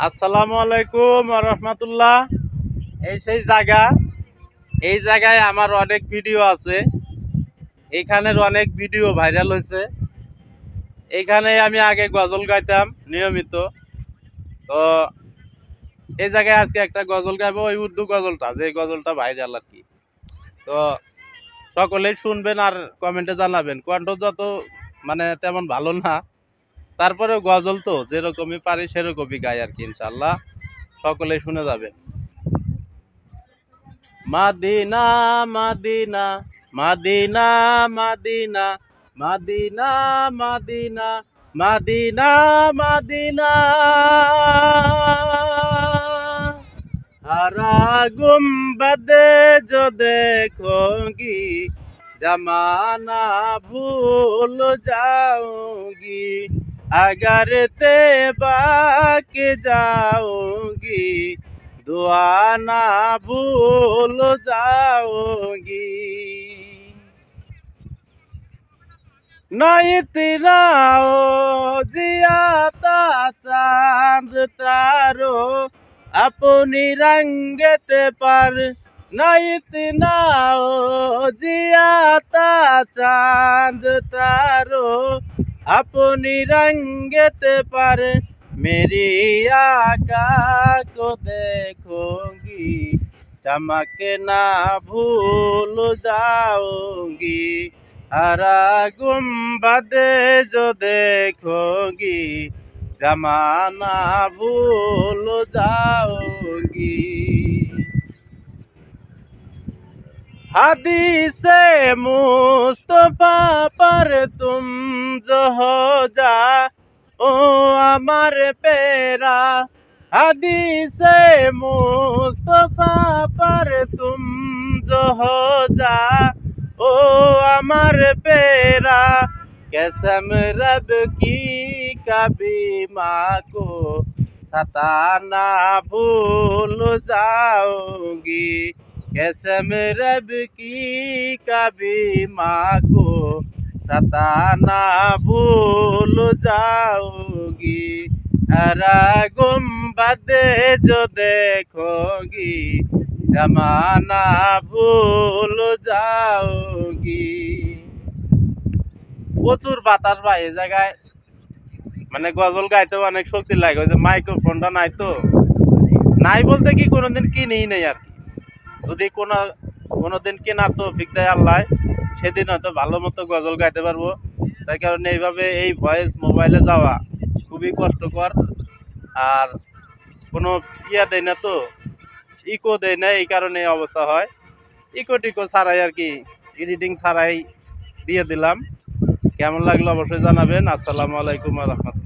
আসসালামু আলাইকুম রহমতুল্লাহ। এই সেই জায়গা, এই জায়গায় আমার অনেক ভিডিও আছে। এইখানের অনেক ভিডিও ভাইরাল হয়েছে। এইখানে আমি আগে গজল গাইতাম নিয়মিত। তো এই জায়গায় আজকে একটা গজল গাইবো, ওই উর্দু গজলটা, যে গজলটা ভাইরাল আর কি। তো সকলেই শুনবেন আর কমেন্টে জানাবেন। কণ্ঠ যত তেমন ভালো না, তারপরেও গজল তো যেরকমই পারি সেরকমই গাই আর কি। ইনশাল্লাহ সকলেই শুনে যাবেন। মাদিনা মাদিনা মাদিনা মাদিনা মাদিনা মাদিনা মাদিনা মাদিনা हरा गुम्बद जो देखोगी जमाना भूल जाऊंगी अगर तेबा के जाऊंगी दुआ ना भूल जाऊंगी नहीं तेरा ओ जियाता चांद तारो अपनी रंगत पर नहीं इतना ओ जियाता चांद तारो अपनी रंगत पर मेरी आका को देखूंगी चमक ना भूल जाऊंगी हरा गुम्बद जो देखोगी जमाना भूल जाओगी हदीसे मुस्तफा पर तुम जो हो जा ओ अमर पेरा हदीसे मुस्तफा पर तुम जो हो जा ओ अमर पेरा कसम रब की कभी माँ को सताना भूल जाऊंगी कसम रब की कभी माँ को सताना भूल जाऊंगी हरा गुम्बद जो देखोगी जमाना भूल जाओगी প্রচুর বাতাস ভাই এই জায়গায়, গজল গাইতেও অনেক শক্তি লাগে। ওই যে মাইক্রোফোনটা নাই তো, নাই বলতে কি কোনোদিন কিনেই নেই আর কি। যদি কোনোদিন কেনার তো ফিক দেয় আল্লাহ, সেদিন হয়তো ভালো মতো গজল গাইতে পারবো। তাই কারণে এইভাবে এই ভয়েস মোবাইলে যাওয়া খুবই কষ্টকর। আর কোনো দেয় না তো, ইকো দেয় না, এই কারণে এই অবস্থা হয়। ইকো টিকো ছাড়াই আর কি, এডিটিং ছাড়াই দিয়ে দিলাম। কেমন লাগলো অবশ্যই জানাবেন। আসসালামু আলাইকুম ওয়া রাহমাতুল্লাহ।